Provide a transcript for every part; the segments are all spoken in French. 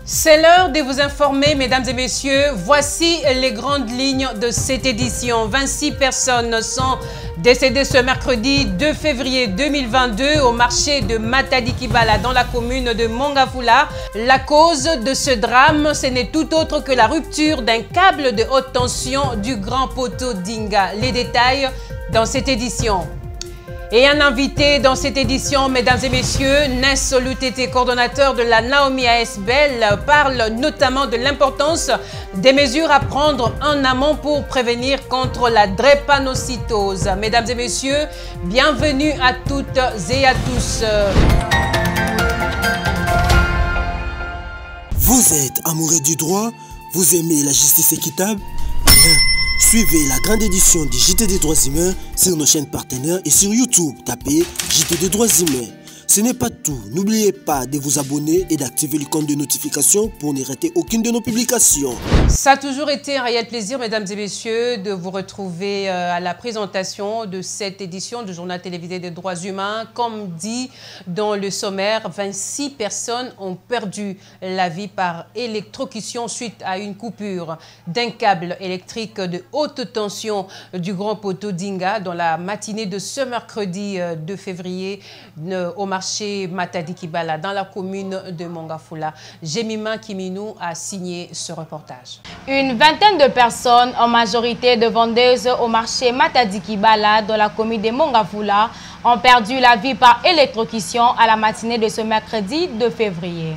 C'est l'heure de vous informer, mesdames et messieurs. Voici les grandes lignes de cette édition. 26 personnes sont décédées ce mercredi 2 février 2022 au marché de Matadi-Kibala dans la commune de Mongafula. La cause de ce drame, ce n'est tout autre que la rupture d'un câble de haute tension du grand poteau d'Inga. Les détails dans cette édition. Et un invité dans cette édition, mesdames et messieurs, Ness Lutete, coordonnateur de la Naomi ASBL, parle notamment de l'importance des mesures à prendre en amont pour prévenir contre la drépanocytose. Mesdames et messieurs, bienvenue à toutes et à tous. Vous êtes amoureux du droit? Vous aimez la justice équitable? Bien. Suivez la grande édition du JT des droits humains sur nos chaînes partenaires et sur YouTube. Tapez JT des droits humains. Ce n'est pas tout. N'oubliez pas de vous abonner et d'activer l'icône de notification pour ne rater aucune de nos publications. Ça a toujours été un réel plaisir, mesdames et messieurs, de vous retrouver à la présentation de cette édition du journal télévisé des droits humains. Comme dit dans le sommaire, 26 personnes ont perdu la vie par électrocution suite à une coupure d'un câble électrique de haute tension du grand poteau d'Inga dans la matinée de ce mercredi 2 février au marché Matadi-Kibala dans la commune de Mongafula. Jemima Kiminou a signé ce reportage. Une vingtaine de personnes, en majorité de vendeuses au marché Matadi-Kibala dans la commune de Mongafula, ont perdu la vie par électrocution à la matinée de ce mercredi 2 février.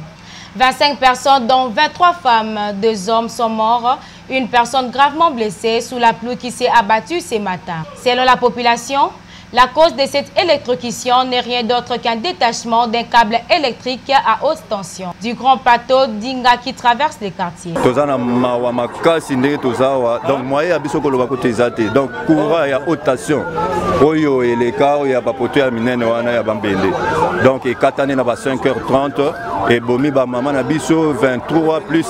25 personnes, dont 23 femmes, 2 hommes sont morts, une personne gravement blessée sous la pluie qui s'est abattue ce matin. Selon la population, la cause de cette électrocution n'est rien d'autre qu'un détachement d'un câble électrique à haute tension du grand plateau d'Inga qui traverse les quartiers. Donc, courant et haute tension. Donc, il y a 5h30 et Bomi Maman Nabiso 23 plus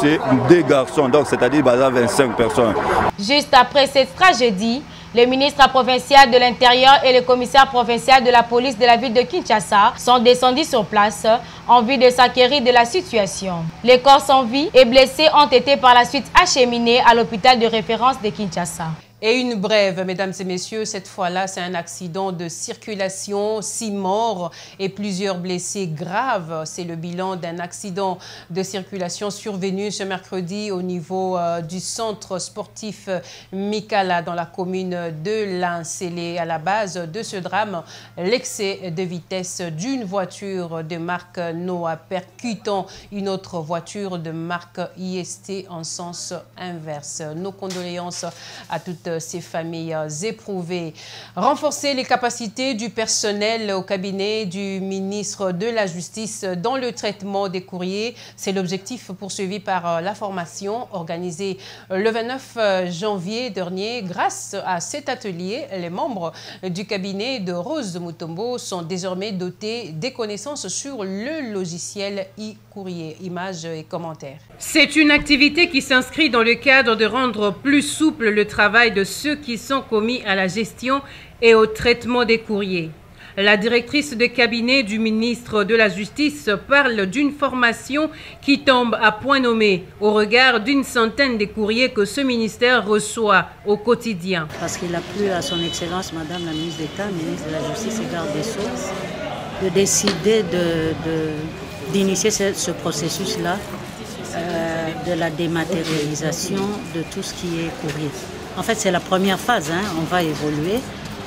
2 garçons, donc c'est-à-dire 25 personnes. Juste après cette tragédie, le ministre provincial de l'Intérieur et le commissaire provincial de la police de la ville de Kinshasa sont descendus sur place en vue de s'acquérir de la situation. Les corps sans vie et blessés ont été par la suite acheminés à l'hôpital de référence de Kinshasa. Et une brève, mesdames et messieurs, cette fois-là, c'est un accident de circulation, 6 morts et plusieurs blessés graves. C'est le bilan d'un accident de circulation survenu ce mercredi au niveau du centre sportif Mikala dans la commune de Lincélé. À la base de ce drame, l'excès de vitesse d'une voiture de marque Noah percutant une autre voiture de marque IST en sens inverse. Nos condoléances à toutes ces familles éprouvées. Renforcer les capacités du personnel au cabinet du ministre de la Justice dans le traitement des courriers, c'est l'objectif poursuivi par la formation organisée le 29 janvier dernier. Grâce à cet atelier, les membres du cabinet de Rose Mutombo sont désormais dotés des connaissances sur le logiciel e-courrier. Images et commentaires. C'est une activité qui s'inscrit dans le cadre de rendre plus souple le travail de ceux qui sont commis à la gestion et au traitement des courriers. La directrice de cabinet du ministre de la Justice parle d'une formation qui tombe à point nommé au regard d'une centaine de courriers que ce ministère reçoit au quotidien. Parce qu'il a plu à son Excellence Madame la ministre d'État, ministre de la Justice et garde des Sceaux, de décider d'initier ce processus-là de la dématérialisation de tout ce qui est courrier. En fait, c'est la première phase, hein, on va évoluer.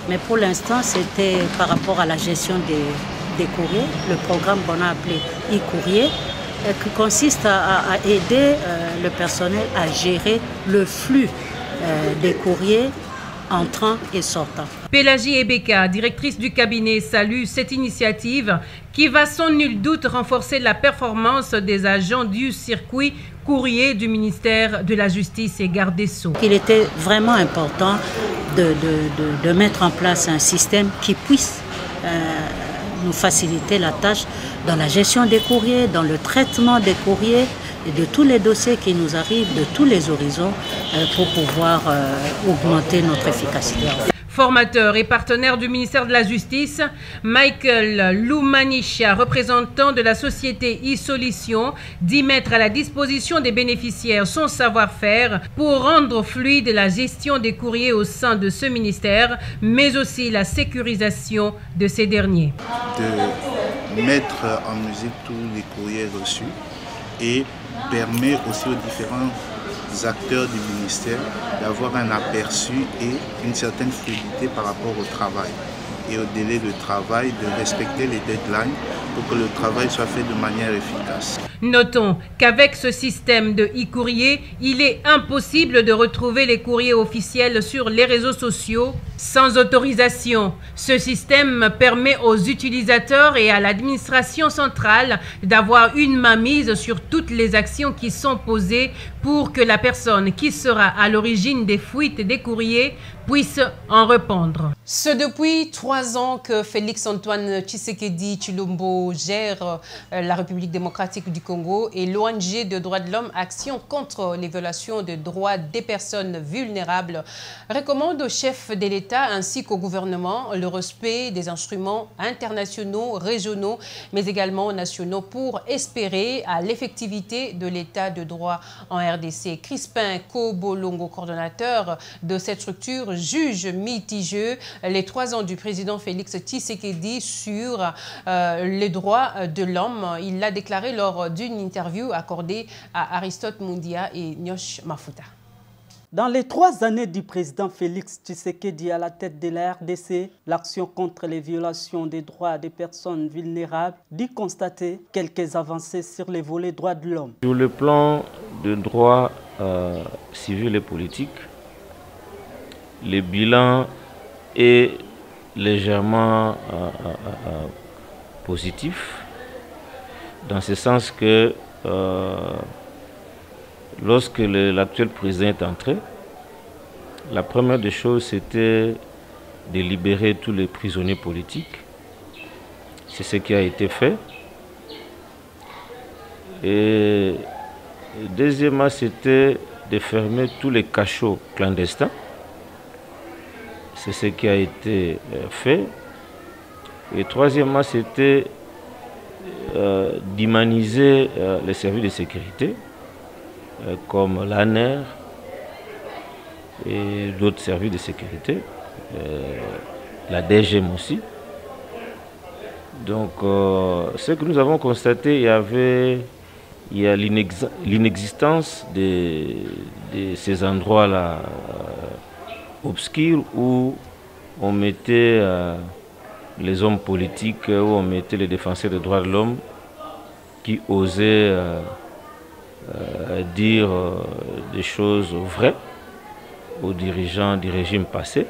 Mais pour l'instant, c'était par rapport à la gestion des courriers, le programme qu'on a appelé e-courrier, qui consiste à aider le personnel à gérer le flux des courriers entrant et sortant. Pélagie Ebeka, directrice du cabinet, salue cette initiative qui va sans nul doute renforcer la performance des agents du circuit courrier du ministère de la Justice et garde des Sceaux. Il était vraiment important de mettre en place un système qui puisse nous faciliter la tâche dans la gestion des courriers, dans le traitement des courriers et de tous les dossiers qui nous arrivent de tous les horizons pour pouvoir augmenter notre efficacité. Formateur et partenaire du ministère de la Justice, Michael Loumanisha, représentant de la société e-Solutions, dit mettre à la disposition des bénéficiaires son savoir-faire pour rendre fluide la gestion des courriers au sein de ce ministère, mais aussi la sécurisation de ces derniers. De mettre en musique tous les courriers reçus et permet aussi aux différents acteurs du ministère d'avoir un aperçu et une certaine fluidité par rapport au travail et au délai de travail, de respecter les deadlines pour que le travail soit fait de manière efficace. Notons qu'avec ce système de e-courrier, il est impossible de retrouver les courriers officiels sur les réseaux sociaux sans autorisation. Ce système permet aux utilisateurs et à l'administration centrale d'avoir une mainmise sur toutes les actions qui sont posées pour que la personne qui sera à l'origine des fuites des courriers puisse en répondre. C'est depuis 3 ans que Félix-Antoine Tshisekedi Tshilombo gère la République démocratique du Congo et l'ONG de droits de l'homme Action contre les violations des droits des personnes vulnérables recommande au chef de l'État ainsi qu'au gouvernement le respect des instruments internationaux, régionaux, mais également nationaux pour espérer à l'effectivité de l'État de droit en RDC. Crispin Kobolongo, coordonnateur de cette structure, juge mitigeux les 3 ans du président Félix Tshisekedi sur les droits de l'homme. Il l'a déclaré lors d'une interview accordée à Aristote Mundia et Nyosh Mafuta. Dans les 3 années du président Félix Tshisekedi à la tête de la RDC, l'action contre les violations des droits des personnes vulnérables dit constater quelques avancées sur les volets droits de l'homme. Sur le plan de droits civils et politiques, le bilan est légèrement positif, dans ce sens que lorsque l'actuel président est entré, la première des choses, c'était de libérer tous les prisonniers politiques. C'est ce qui a été fait. Et deuxièmement, c'était de fermer tous les cachots clandestins. C'est ce qui a été fait. Et troisièmement, c'était d'humaniser les services de sécurité, comme l'ANER et d'autres services de sécurité, la DGM aussi. Donc, ce que nous avons constaté, il y a l'inexistence de ces endroits-là obscurs où on mettait les hommes politiques, où on mettait les défenseurs des droits de l'homme qui osaient dire des choses vraies aux dirigeants du régime passé.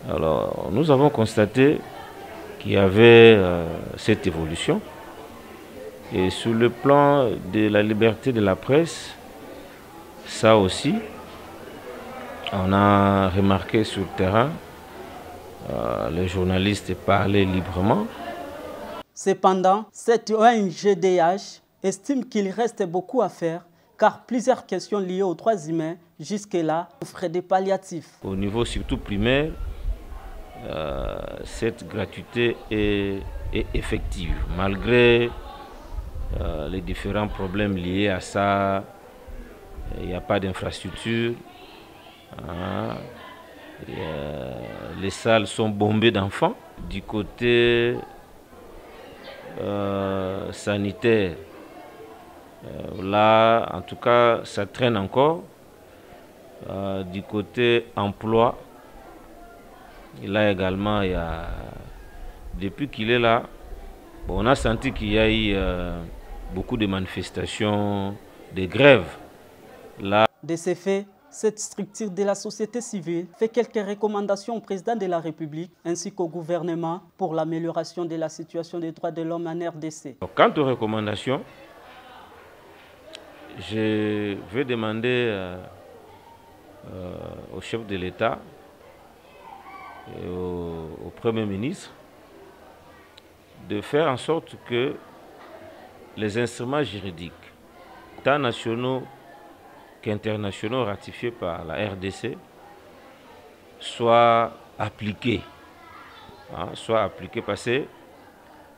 Alors, nous avons constaté qu'il y avait cette évolution. Et sur le plan de la liberté de la presse, ça aussi, on a remarqué sur le terrain, les journalistes parlaient librement. Cependant, cette ONG-DH estime qu'il reste beaucoup à faire car plusieurs questions liées aux droits humains jusque-là offrent des palliatifs. Au niveau surtout primaire, cette gratuité est effective. Malgré les différents problèmes liés à ça, il n'y a pas d'infrastructure. Les salles sont bombées d'enfants. Du côté sanitaire, là, en tout cas, ça traîne encore. Du côté emploi, et là également, il y a, depuis qu'il est là, bon, on a senti qu'il y a eu beaucoup de manifestations, de grèves. Là. De ces faits, cette structure de la société civile fait quelques recommandations au président de la République ainsi qu'au gouvernement pour l'amélioration de la situation des droits de l'homme en RDC. Quant aux recommandations, je vais demander au chef de l'État et au Premier ministre de faire en sorte que les instruments juridiques, tant nationaux qu'internationaux ratifiés par la RDC, soit appliquée. Soit appliquée parce que